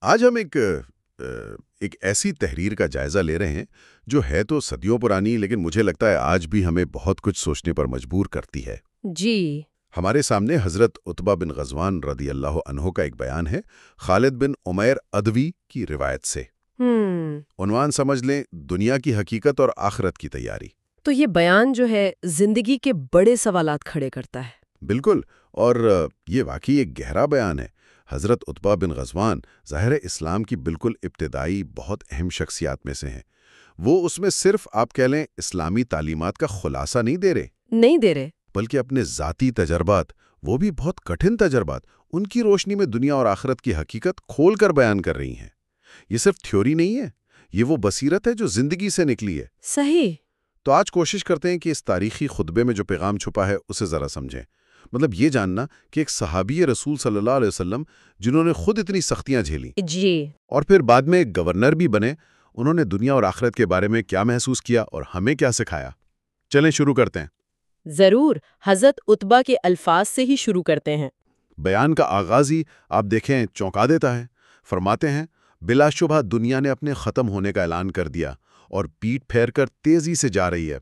آج ہم ایک ایسی تحریر کا جائزہ لے رہے ہیں جو ہے تو صدیوں پرانی، لیکن مجھے لگتا ہے آج بھی ہمیں بہت کچھ سوچنے پر مجبور کرتی ہے۔ جی۔ ہمارے سامنے حضرت عتبہ بن غزوان رضی اللہ عنہ کا ایک بیان ہے، خالد بن عمیر ادوی کی روایت سے۔ عنوان سمجھ لیں، دنیا کی حقیقت اور آخرت کی تیاری۔ تو یہ بیان جو ہے زندگی کے بڑے سوالات کھڑے کرتا ہے۔ بالکل، اور یہ واقعی ایک گہرا بیان ہے۔ حضرت عتبہ بن غزوان ظاہر اسلام کی بالکل ابتدائی بہت اہم شخصیات میں سے ہیں۔ وہ اس میں صرف آپ کہہ لیں اسلامی تعلیمات کا خلاصہ نہیں دے رہے بلکہ اپنے ذاتی تجربات، وہ بھی بہت کٹھن تجربات، ان کی روشنی میں دنیا اور آخرت کی حقیقت کھول کر بیان کر رہی ہیں۔ یہ صرف تھیوری نہیں ہے، یہ وہ بصیرت ہے جو زندگی سے نکلی ہے۔ صحیح۔ تو آج کوشش کرتے ہیں کہ اس تاریخی خطبے میں جو پیغام چھپا ہے اسے ذرا سمجھیں۔ مطلب یہ جاننا کہ ایک صحابی رسول صلی اللہ علیہ وسلم جنہوں نے خود اتنی سختیاں جھیلیں جی، اور پھر بعد میں ایک گورنر بھی بنے، انہوں نے دنیا اور آخرت کے بارے میں کیا محسوس کیا اور ہمیں کیا سکھایا۔ چلیں شروع کرتے ہیں۔ ضرور، حضرت عتبہ کے الفاظ سے ہی شروع کرتے ہیں۔ بیان کا آغاز ہی آپ دیکھیں چونکا دیتا ہے۔ فرماتے ہیں، بلا شبہ دنیا نے اپنے ختم ہونے کا اعلان کر دیا اور پیٹ پھیر کر تیزی سے جا رہی ہے۔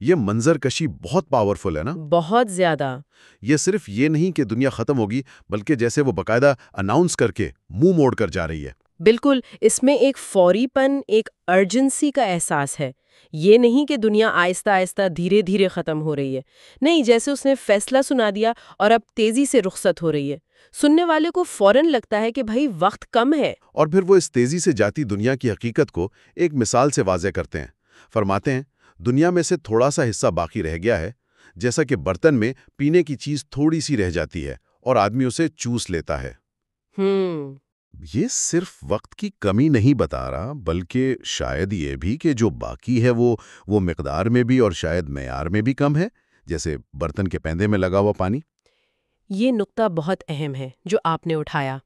یہ منظر کشی بہت پاورفل ہے نا؟ بہت زیادہ۔ یہ صرف یہ نہیں کہ دنیا ختم ہوگی، بلکہ جیسے وہ باقاعدہ اناؤنس کر کے منہ موڑ کر جا رہی ہے۔ بالکل، اس میں ایک فوری پن، ایک ارجنسی کا احساس ہے۔ یہ نہیں کہ دنیا آہستہ آہستہ دھیرے دھیرے ختم ہو رہی ہے، نہیں، جیسے اس نے فیصلہ سنا دیا اور اب تیزی سے رخصت ہو رہی ہے۔ سننے والے کو فوراً لگتا ہے کہ بھائی وقت کم ہے۔ اور پھر وہ اس تیزی سے جاتی دنیا کی حقیقت کو ایک مثال سے واضح کرتے ہیں۔ فرماتے ہیں، دنیا میں سے تھوڑا سا حصہ باقی رہ گیا ہے، جیسا کہ برتن میں پینے کی چیز تھوڑی سی رہ جاتی ہے اور آدمی اسے چوس لیتا ہے۔ یہ صرف وقت کی کمی نہیں بتا رہا، بلکہ شاید یہ بھی کہ جو باقی ہے وہ مقدار میں بھی اور شاید معیار میں بھی کم ہے، جیسے برتن کے پیندے میں لگا ہوا پانی۔ یہ نقطہ بہت اہم ہے جو آپ نے اٹھایا۔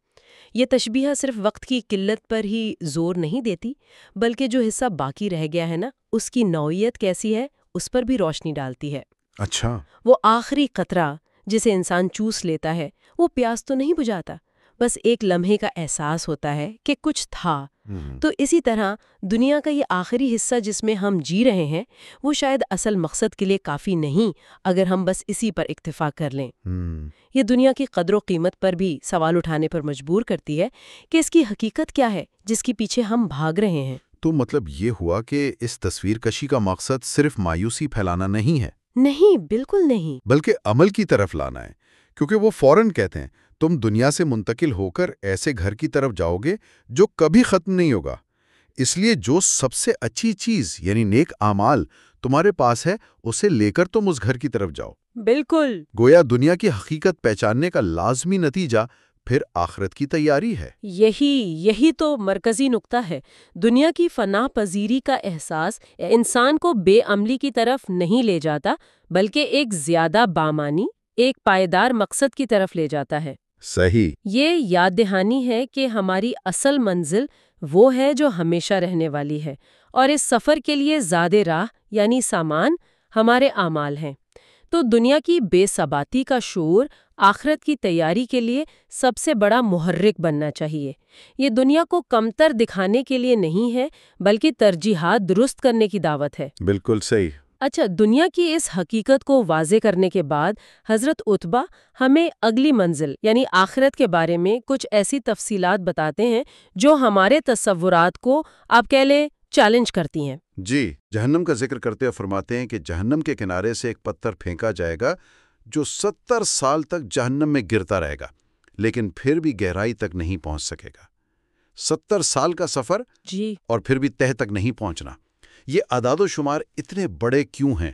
یہ تشبیہ صرف وقت کی قلت پر ہی زور نہیں دیتی، بلکہ جو حصہ باقی رہ گیا ہے نا، اس کی نوعیت کیسی ہے اس پر بھی روشنی ڈالتی ہے۔ اچھا۔ وہ آخری قطرہ جسے انسان چوس لیتا ہے، وہ پیاس تو نہیں بجھاتا، بس ایک لمحے کا احساس ہوتا ہے کہ کچھ تھا۔ تو اسی طرح دنیا کا یہ آخری حصہ جس میں ہم جی رہے ہیں، وہ شاید اصل مقصد کے لیے کافی نہیں اگر ہم بس اسی پر اکتفا کر لیں۔ یہ دنیا کی قدر و قیمت پر بھی سوال اٹھانے پر مجبور کرتی ہے کہ اس کی حقیقت کیا ہے جس کے پیچھے ہم بھاگ رہے ہیں۔ تو مطلب یہ ہوا کہ اس تصویر کشی کا مقصد صرف مایوسی پھیلانا نہیں ہے؟ نہیں، بالکل نہیں۔ بلکہ عمل کی طرف لانا ہے، کیونکہ وہ فوراً کہتے ہیں تم دنیا سے منتقل ہو کر ایسے گھر کی طرف جاؤ گے جو کبھی ختم نہیں ہوگا۔ اس لیے جو سب سے اچھی چیز یعنی نیک اعمال تمہارے پاس ہے، اسے لے کر تم اس گھر کی طرف جاؤ۔ بالکل۔ گویا دنیا کی حقیقت پہچاننے کا لازمی نتیجہ پھر آخرت کی تیاری ہے۔ یہی تو مرکزی نقطہ ہے۔ دنیا کی فنا پذیری کا احساس انسان کو بے عملی کی طرف نہیں لے جاتا، بلکہ ایک زیادہ بامانی، ایک پائیدار مقصد کی طرف لے جاتا ہے۔ صحیح۔ یہ یاد دہانی ہے کہ ہماری اصل منزل وہ ہے جو ہمیشہ رہنے والی ہے، اور اس سفر کے لیے زاد راہ یعنی سامان ہمارے اعمال ہیں۔ تو دنیا کی بے ثباتی کا شعور آخرت کی تیاری کے لیے سب سے بڑا محرک بننا چاہیے۔ یہ دنیا کو کمتر دکھانے کے لیے نہیں ہے، بلکہ ترجیحات درست کرنے کی دعوت ہے۔ بالکل صحیح۔ اچھا، دنیا کی اس حقیقت کو واضح کرنے کے بعد حضرت عتبہ ہمیں اگلی منزل یعنی آخرت کے بارے میں کچھ ایسی تفصیلات بتاتے ہیں جو ہمارے تصورات کو آپ کہہ لیں چیلنج کرتی ہیں۔ جی، جہنم کا ذکر کرتے ہوئے فرماتے ہیں کہ جہنم کے کنارے سے ایک پتھر پھینکا جائے گا جو 70 سال تک جہنم میں گرتا رہے گا، لیکن پھر بھی گہرائی تک نہیں پہنچ سکے گا۔ 70 سال کا سفر، جی، اور پھر بھی تہ تک نہیں پہنچنا۔ یہ اعداد و شمار اتنے بڑے کیوں ہیں؟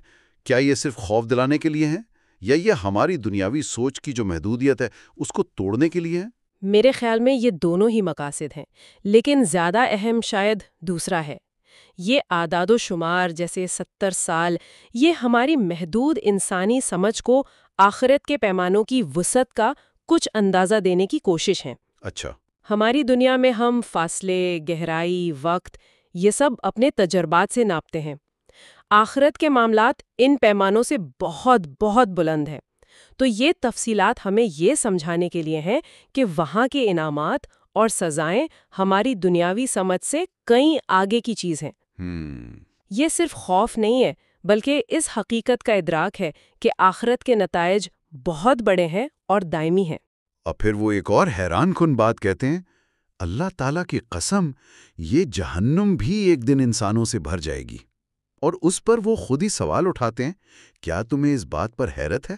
کیا یہ صرف خوف دلانے کے لیے ہیں، یا یہ ہماری دنیاوی سوچ کی جو محدودیت ہے اس کو توڑنے کے لیے ہیں؟ میرے خیال میں یہ دونوں ہی مقاصد ہیں، لیکن زیادہ اہم شاید دوسرا ہے۔ یہ اعداد و شمار جیسے 70 سال، یہ ہماری محدود انسانی سمجھ کو آخرت کے پیمانوں کی وسعت کا کچھ اندازہ دینے کی کوشش ہیں۔ اچھا۔ ہماری دنیا میں ہم فاصلے، گہرائی، وقت، یہ سب اپنے تجربات سے ناپتے ہیں۔ آخرت کے معاملات ان پیمانوں سے بہت بہت بلند ہیں۔ تو یہ تفصیلات ہمیں یہ سمجھانے کے لیے ہیں کہ وہاں کے انعامات اور سزائیں ہماری دنیاوی سمجھ سے کئی آگے کی چیز ہیں۔ یہ صرف خوف نہیں ہے، بلکہ اس حقیقت کا ادراک ہے کہ آخرت کے نتائج بہت بڑے ہیں اور دائمی ہیں۔ اور پھر وہ ایک اور حیران کن بات کہتے ہیں، اللہ تعالیٰ کی قسم، یہ جہنم بھی ایک دن انسانوں سے بھر جائے گی۔ اور اس پر وہ خود ہی سوال اٹھاتے ہیں، کیا تمہیں اس بات پر حیرت ہے؟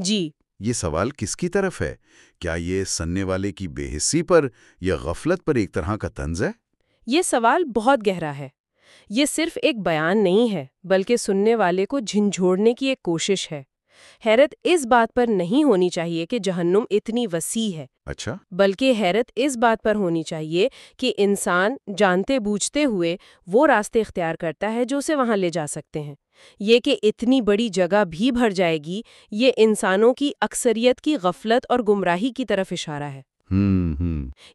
جی، یہ سوال کس کی طرف ہے؟ کیا یہ سننے والے کی بے حسی پر یا غفلت پر ایک طرح کا طنز ہے؟ یہ سوال بہت گہرا ہے۔ یہ صرف ایک بیان نہیں ہے، بلکہ سننے والے کو جھنجھوڑنے کی ایک کوشش ہے۔ حیرت اس بات پر نہیں ہونی چاہیے کہ جہنم اتنی وسیع ہے، اچھا، بلکہ حیرت اس بات پر ہونی چاہیے کہ انسان جانتے بوجھتے ہوئے وہ راستے اختیار کرتا ہے جو اسے وہاں لے جا سکتے ہیں۔ یہ کہ اتنی بڑی جگہ بھی بھر جائے گی، یہ انسانوں کی اکثریت کی غفلت اور گمراہی کی طرف اشارہ ہے۔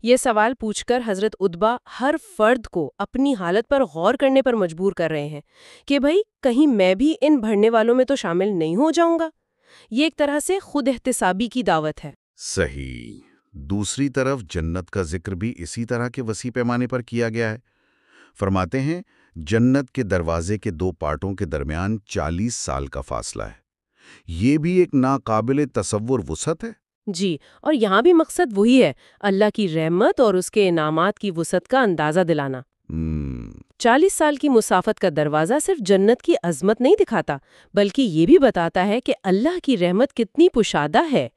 یہ سوال پوچھ کر حضرت عتبہ ہر فرد کو اپنی حالت پر غور کرنے پر مجبور کر رہے ہیں کہ بھئی کہیں میں بھی ان بڑھنے والوں میں تو شامل نہیں ہو جاؤں گا۔ یہ ایک طرح سے خود احتسابی کی دعوت ہے۔ صحیح۔ دوسری طرف جنت کا ذکر بھی اسی طرح کے وسیع پیمانے پر کیا گیا ہے۔ فرماتے ہیں جنت کے دروازے کے دو پارٹوں کے درمیان 40 سال کا فاصلہ ہے۔ یہ بھی ایک ناقابل تصور وسعت ہے۔ جی، اور یہاں بھی مقصد وہی ہے، اللہ کی رحمت اور اس کے انعامات کی وسعت کا اندازہ دلانا۔ 40 سال کی مسافت کا دروازہ صرف جنت کی عظمت نہیں دکھاتا، بلکہ یہ بھی بتاتا ہے کہ اللہ کی رحمت کتنی پشادہ ہے۔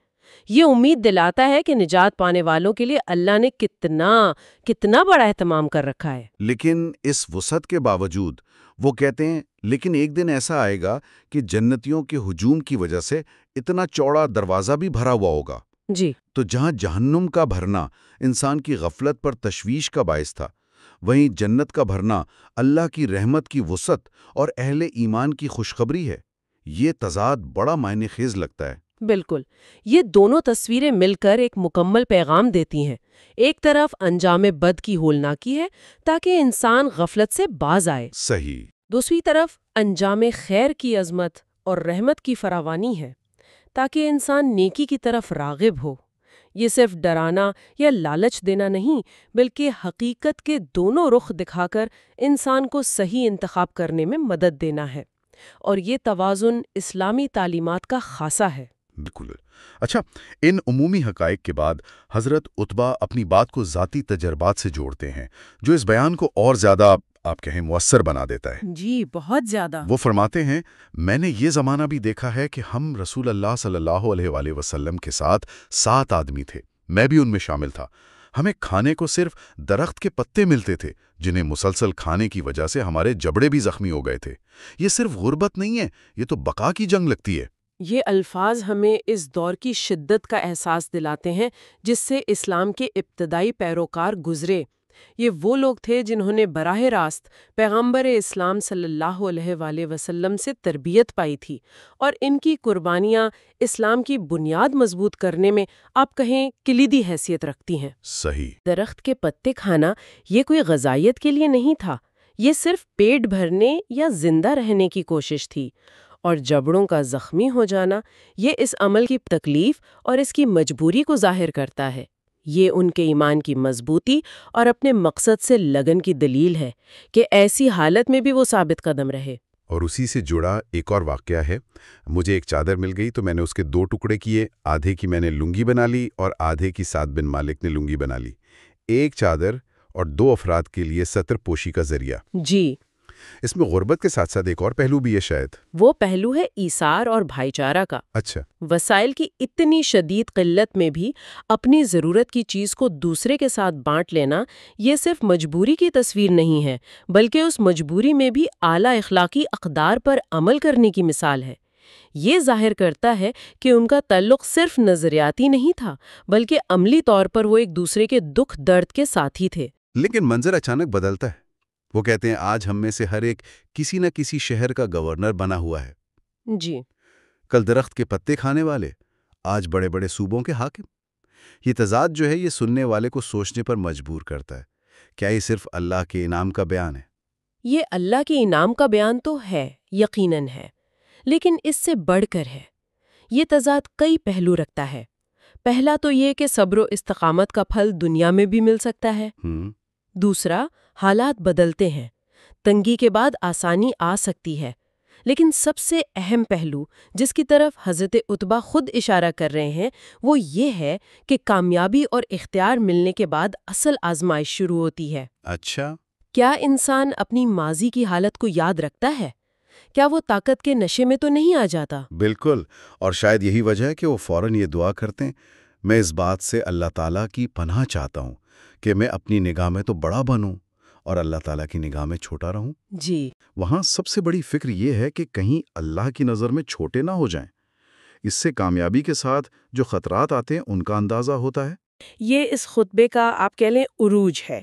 یہ امید دلاتا ہے کہ نجات پانے والوں کے لیے اللہ نے کتنا بڑا اہتمام کر رکھا ہے۔ لیکن اس وسعت کے باوجود وہ کہتے ہیں لیکن ایک دن ایسا آئے گا کہ جنتیوں کے ہجوم کی وجہ سے اتنا چوڑا دروازہ بھی بھرا ہوا ہوگا۔ جی، تو جہاں جہنم کا بھرنا انسان کی غفلت پر تشویش کا باعث تھا، وہیں جنت کا بھرنا اللہ کی رحمت کی وسعت اور اہل ایمان کی خوشخبری ہے۔ یہ تضاد بڑا معنی خیز لگتا ہے۔ بالکل، یہ دونوں تصویریں مل کر ایک مکمل پیغام دیتی ہیں۔ ایک طرف انجام بد کی ہولناکی ہے تاکہ انسان غفلت سے باز آئے، صحیح۔ دوسری طرف انجام خیر کی عظمت اور رحمت کی فراوانی ہے تاکہ انسان نیکی کی طرف راغب ہو۔ یہ صرف ڈرانا یا لالچ دینا نہیں، بلکہ حقیقت کے دونوں رخ دکھا کر انسان کو صحیح انتخاب کرنے میں مدد دینا ہے، اور یہ توازن اسلامی تعلیمات کا خاصہ ہے۔ بالکل۔ اچھا، ان عمومی حقائق کے بعد حضرت عتبہ اپنی بات کو ذاتی تجربات سے جوڑتے ہیں، جو اس بیان کو اور زیادہ آپ کہیں مؤثر بنا دیتا ہے۔ جی، بہت زیادہ۔ وہ فرماتے ہیں میں نے یہ زمانہ بھی دیکھا ہے کہ ہم رسول اللہ صلی اللہ علیہ وآلہ وسلم کے ساتھ 7 آدمی تھے، میں بھی ان میں شامل تھا۔ ہمیں کھانے کو صرف درخت کے پتے ملتے تھے، جنہیں مسلسل کھانے کی وجہ سے ہمارے جبڑے بھی زخمی ہو گئے تھے۔ یہ صرف غربت نہیں ہے، یہ تو بقا کی جنگ لگتی ہے۔ یہ الفاظ ہمیں اس دور کی شدت کا احساس دلاتے ہیں جس سے اسلام کے ابتدائی پیروکار گزرے۔ یہ وہ لوگ تھے جنہوں نے براہ راست پیغمبر اسلام صلی اللہ علیہ وآلہ وسلم سے تربیت پائی تھی، اور ان کی قربانیاں اسلام کی بنیاد مضبوط کرنے میں آپ کہیں کلیدی حیثیت رکھتی ہیں۔ صحیح۔ درخت کے پتے کھانا یہ کوئی غذائیت کے لیے نہیں تھا، یہ صرف پیٹ بھرنے یا زندہ رہنے کی کوشش تھی، اور جبڑوں کا زخمی ہو جانا یہ اس عمل کی تکلیف اور اس کی مجبوری کو ظاہر کرتا ہے۔ یہ ان کے ایمان کی مضبوطی اور اپنے مقصد سے لگن کی دلیل ہے کہ ایسی حالت میں بھی وہ ثابت قدم رہے۔ اور اسی سے جڑا ایک اور واقعہ ہے۔ مجھے ایک چادر مل گئی تو میں نے اس کے 2 ٹکڑے کیے، آدھے کی میں نے لنگی بنا لی اور آدھے کی سعد بن مالک نے لنگی بنا لی۔ ایک چادر اور 2 افراد کے لیے ستر پوشی کا ذریعہ۔ جی، اس میں غربت کے ساتھ ساتھ ایک اور پہلو بھی ہے شاید۔ وہ پہلو ہے ایثار اور بھائی چارہ کا۔ اچھا۔ وسائل کی اتنی شدید قلت میں بھی اپنی ضرورت کی چیز کو دوسرے کے ساتھ بانٹ لینا یہ صرف مجبوری کی تصویر نہیں ہے، بلکہ اس مجبوری میں بھی اعلیٰ اخلاقی اقدار پر عمل کرنے کی مثال ہے۔ یہ ظاہر کرتا ہے کہ ان کا تعلق صرف نظریاتی نہیں تھا، بلکہ عملی طور پر وہ ایک دوسرے کے دکھ درد کے ساتھی تھے۔ لیکن منظر اچانک بدلتا ہے۔ وہ کہتے ہیں آج ہم میں سے ہر ایک کسی نہ کسی شہر کا گورنر بنا ہوا ہے۔ جی، کل درخت کے پتے کھانے والے، آج بڑے بڑے صوبوں کے حاکم۔ یہ تضاد جو ہے یہ سننے والے کو سوچنے پر مجبور کرتا ہے، کیا یہ صرف اللہ کے انعام کا بیان ہے؟ یہ اللہ کے انعام کا بیان تو ہے، یقیناً ہے، لیکن اس سے بڑھ کر ہے۔ یہ تضاد کئی پہلو رکھتا ہے۔ پہلا تو یہ کہ صبر و استقامت کا پھل دنیا میں بھی مل سکتا ہے۔ دوسرا، حالات بدلتے ہیں، تنگی کے بعد آسانی آ سکتی ہے، لیکن سب سے اہم پہلو جس کی طرف حضرت عتبہ خود اشارہ کر رہے ہیں وہ یہ ہے کہ کامیابی اور اختیار ملنے کے بعد اصل آزمائش شروع ہوتی ہے۔ اچھا، کیا انسان اپنی ماضی کی حالت کو یاد رکھتا ہے؟ کیا وہ طاقت کے نشے میں تو نہیں آ جاتا؟ بالکل، اور شاید یہی وجہ ہے کہ وہ فوراً یہ دعا کرتے ہیں، میں اس بات سے اللہ تعالیٰ کی پناہ چاہتا ہوں کہ میں اپنی نگاہ میں تو بڑا بنوں اور اللہ تعالیٰ کی نگاہ میں چھوٹا رہوں۔ جی، وہاں سب سے بڑی فکر یہ ہے کہ کہیں اللہ کی نظر میں چھوٹے نہ ہو جائیں۔ اس سے کامیابی کے ساتھ جو خطرات آتے ہیں ان کا اندازہ ہوتا ہے۔ یہ اس خطبے کا آپ کہہ لیں عروج ہے۔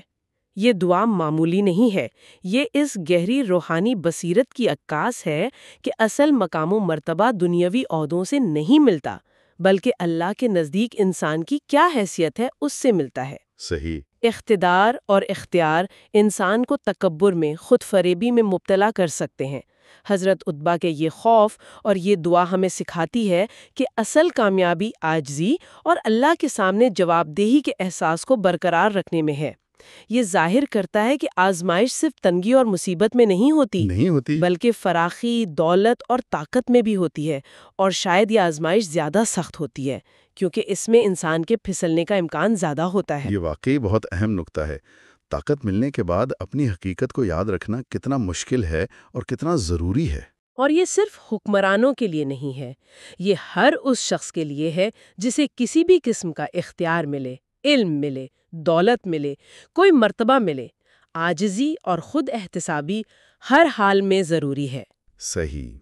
یہ دعا معمولی نہیں ہے، یہ اس گہری روحانی بصیرت کی عکاس ہے کہ اصل مقام و مرتبہ دنیاوی عہدوں سے نہیں ملتا، بلکہ اللہ کے نزدیک انسان کی کیا حیثیت ہے اس سے ملتا ہے۔ صحیح۔ اقتدار اور اختیار انسان کو تکبر میں، خود فریبی میں مبتلا کر سکتے ہیں۔ حضرت عتبہ کے یہ خوف اور یہ دعا ہمیں سکھاتی ہے کہ اصل کامیابی عاجزی اور اللہ کے سامنے جواب دہی کے احساس کو برقرار رکھنے میں ہے۔ یہ ظاہر کرتا ہے کہ آزمائش صرف تنگی اور مصیبت میں نہیں ہوتی بلکہ فراخی، دولت اور طاقت میں بھی ہوتی ہے، اور شاید یہ آزمائش زیادہ سخت ہوتی ہے کیونکہ اس میں انسان کے پھسلنے کا امکان زیادہ ہوتا ہے۔ یہ واقعی بہت اہم نکتہ ہے۔ طاقت ملنے کے بعد اپنی حقیقت کو یاد رکھنا کتنا مشکل ہے اور کتنا ضروری ہے۔ اور یہ صرف حکمرانوں کے لیے نہیں ہے، یہ ہر اس شخص کے لیے ہے جسے کسی بھی قسم کا اختیار ملے، علم ملے، دولت ملے، کوئی مرتبہ ملے، عاجزی اور خود احتسابی ہر حال میں ضروری ہے۔ صحیح۔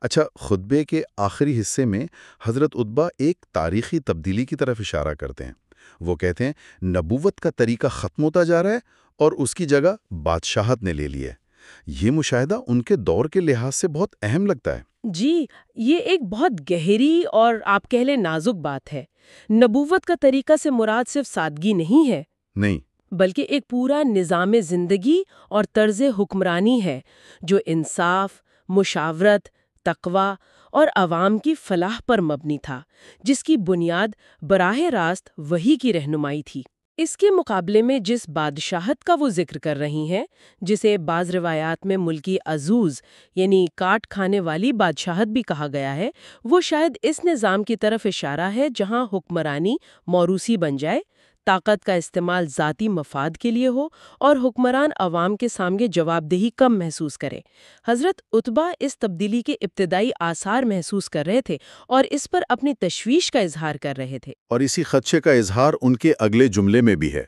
اچھا، خطبے کے آخری حصے میں حضرت عتبہ ایک تاریخی تبدیلی کی طرف اشارہ کرتے ہیں۔ وہ کہتے ہیں نبوت کا طریقہ ختم ہوتا جا رہا ہے اور اس کی جگہ بادشاہت نے لے لی ہے۔ یہ مشاہدہ ان کے دور کے لحاظ سے بہت اہم لگتا ہے۔ جی، یہ ایک بہت گہری اور آپ کہہ لیں نازک بات ہے۔ نبوت کا طریقہ سے مراد صرف سادگی نہیں ہے، نہیں، بلکہ ایک پورا نظام زندگی اور طرز حکمرانی ہے جو انصاف، مشاورت، تقوی اور عوام کی فلاح پر مبنی تھا، جس کی بنیاد براہ راست وحی کی رہنمائی تھی۔ اس کے مقابلے میں جس بادشاہت کا وہ ذکر کر رہی ہیں، جسے بعض روایات میں ملکی عزوز یعنی کاٹ کھانے والی بادشاہت بھی کہا گیا ہے، وہ شاید اس نظام کی طرف اشارہ ہے جہاں حکمرانی موروثی بن جائے، طاقت کا استعمال ذاتی مفاد کے لیے ہو اور حکمران عوام کے سامنے جواب دہی کم محسوس کرے۔ حضرت عتبہ اس تبدیلی کے ابتدائی آثار محسوس کر رہے تھے اور اس پر اپنی تشویش کا اظہار کر رہے تھے۔ اور اسی خدشے کا اظہار ان کے اگلے جملے میں بھی ہے،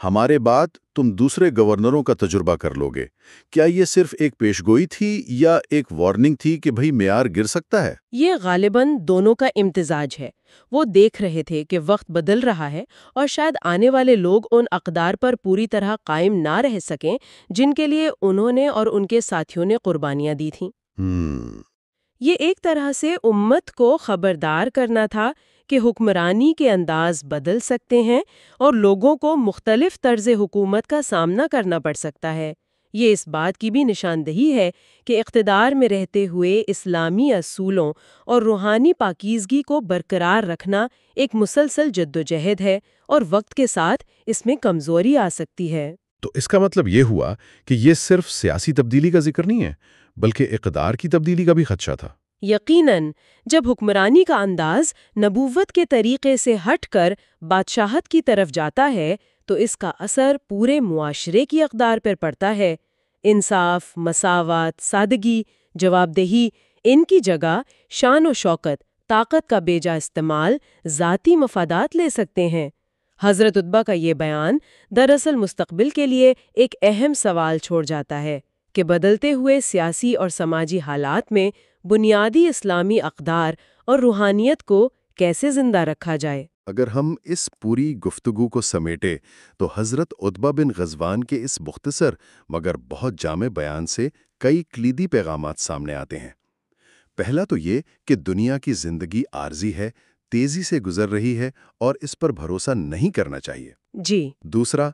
ہمارے بعد تم دوسرے گورنروں کا تجربہ کر لو گے۔ کیا یہ صرف ایک پیشگوئی تھی یا ایک وارننگ تھی کہ بھئی معیار گر سکتا ہے؟ یہ غالباً دونوں کا امتزاج ہے۔ وہ دیکھ رہے تھے کہ وقت بدل رہا ہے اور شاید آنے والے لوگ ان اقدار پر پوری طرح قائم نہ رہ سکیں جن کے لیے انہوں نے اور ان کے ساتھیوں نے قربانیاں دی تھیں۔ یہ ایک طرح سے امت کو خبردار کرنا تھا کہ حکمرانی کے انداز بدل سکتے ہیں اور لوگوں کو مختلف طرز حکومت کا سامنا کرنا پڑ سکتا ہے۔ یہ اس بات کی بھی نشاندہی ہے کہ اقتدار میں رہتے ہوئے اسلامی اصولوں اور روحانی پاکیزگی کو برقرار رکھنا ایک مسلسل جدوجہد ہے اور وقت کے ساتھ اس میں کمزوری آ سکتی ہے۔ تو اس کا مطلب یہ ہوا کہ یہ صرف سیاسی تبدیلی کا ذکر نہیں ہے، بلکہ اقتدار کی تبدیلی کا بھی خدشہ تھا۔ یقیناً، جب حکمرانی کا انداز نبوت کے طریقے سے ہٹ کر بادشاہت کی طرف جاتا ہے تو اس کا اثر پورے معاشرے کی اقدار پر پڑتا ہے۔ انصاف، مساوات، سادگی، جواب دہی، ان کی جگہ شان و شوکت، طاقت کا بیجا استعمال، ذاتی مفادات لے سکتے ہیں۔ حضرت عتبہ کا یہ بیان دراصل مستقبل کے لیے ایک اہم سوال چھوڑ جاتا ہے کہ بدلتے ہوئے سیاسی اور سماجی حالات میں بنیادی اسلامی اقدار اور روحانیت کو کیسے زندہ رکھا جائے۔ اگر ہم اس پوری گفتگو کو سمیٹے تو حضرت عتبہ بن غزوان کے اس مختصر مگر بہت جامع بیان سے کئی کلیدی پیغامات سامنے آتے ہیں۔ پہلا تو یہ کہ دنیا کی زندگی عارضی ہے، تیزی سے گزر رہی ہے اور اس پر بھروسہ نہیں کرنا چاہیے۔ جی۔ دوسرا،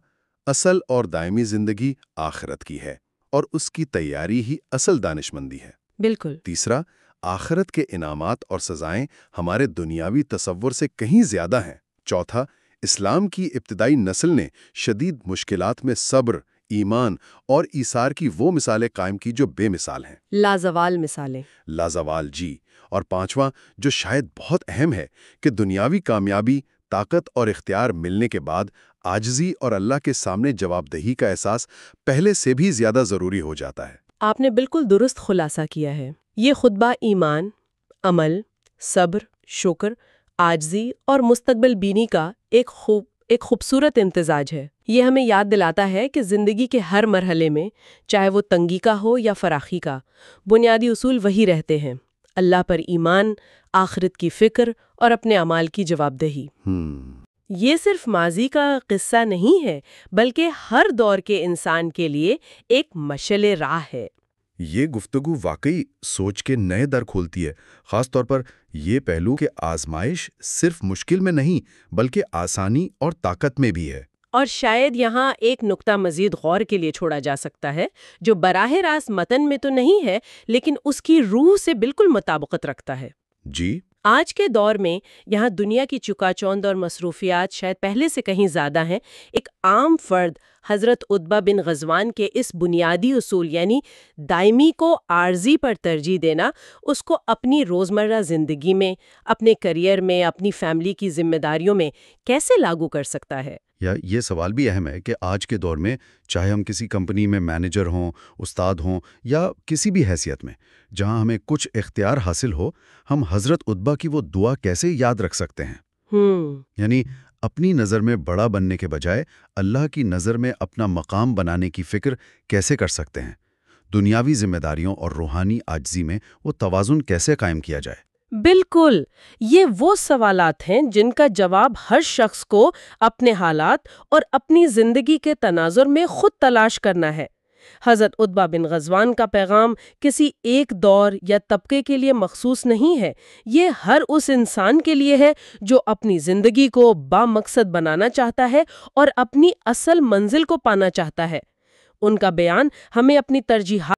اصل اور دائمی زندگی آخرت کی ہے اور اس کی تیاری ہی اصل دانشمندی ہے۔ بالکل۔ تیسرا، آخرت کے انعامات اور سزائیں ہمارے دنیاوی تصور سے کہیں زیادہ ہیں۔ چوتھا، اسلام کی ابتدائی نسل نے شدید مشکلات میں صبر، ایمان اور ایثار کی وہ مثالیں قائم کی جو بے مثال ہیں۔ لازوال مثالیں۔ لازوال، جی۔ اور پانچواں، جو شاید بہت اہم ہے، کہ دنیاوی کامیابی، طاقت اور اختیار ملنے کے بعد عاجزی اور اللہ کے سامنے جواب دہی کا احساس پہلے سے بھی زیادہ ضروری ہو جاتا ہے۔ آپ نے بالکل درست خلاصہ کیا ہے۔ یہ خطبہ ایمان، عمل، صبر، شکر، عاجزی اور مستقبل بینی کا ایک خوبصورت امتزاج ہے۔ یہ ہمیں یاد دلاتا ہے کہ زندگی کے ہر مرحلے میں، چاہے وہ تنگی کا ہو یا فراخی کا، بنیادی اصول وہی رہتے ہیں: اللہ پر ایمان، آخرت کی فکر اور اپنے اعمال کی جواب دہی۔ یہ صرف ماضی کا قصہ نہیں ہے، بلکہ ہر دور کے انسان کے لیے ایک مشعل راہ ہے۔ یہ گفتگو واقعی سوچ کے نئے در کھولتی ہے، خاص طور پر یہ پہلو کہ آزمائش صرف مشکل میں نہیں بلکہ آسانی اور طاقت میں بھی ہے۔ اور شاید یہاں ایک نقطہ مزید غور کے لیے چھوڑا جا سکتا ہے، جو براہ راست متن میں تو نہیں ہے لیکن اس کی روح سے بالکل مطابقت رکھتا ہے۔ جی۔ آج کے دور میں یہاں دنیا کی چکا چوند اور مصروفیات شاید پہلے سے کہیں زیادہ ہیں۔ ایک عام فرد حضرت عتبہ بن غزوان کے اس بنیادی اصول یعنی دائمی کو عارضی پر ترجیح دینا، اس کو اپنی روزمرہ زندگی میں، اپنے کریئر میں، اپنی فیملی کی ذمہ داریوں میں کیسے لاگو کر سکتا ہے؟ یا یہ سوال بھی اہم ہے کہ آج کے دور میں چاہے ہم کسی کمپنی میں مینیجر ہوں، استاد ہوں یا کسی بھی حیثیت میں جہاں ہمیں کچھ اختیار حاصل ہو، ہم حضرت عتبہ کی وہ دعا کیسے یاد رکھ سکتے ہیں؟ یعنی اپنی نظر میں بڑا بننے کے بجائے اللہ کی نظر میں اپنا مقام بنانے کی فکر کیسے کر سکتے ہیں؟ دنیاوی ذمہ داریوں اور روحانی عاجزی میں وہ توازن کیسے قائم کیا جائے؟ بالکل، یہ وہ سوالات ہیں جن کا جواب ہر شخص کو اپنے حالات اور اپنی زندگی کے تناظر میں خود تلاش کرنا ہے۔ حضرت عتبہ بن غزوان کا پیغام کسی ایک دور یا طبقے کے لیے مخصوص نہیں ہے، یہ ہر اس انسان کے لیے ہے جو اپنی زندگی کو بامقصد بنانا چاہتا ہے اور اپنی اصل منزل کو پانا چاہتا ہے۔ ان کا بیان ہمیں اپنی ترجیحات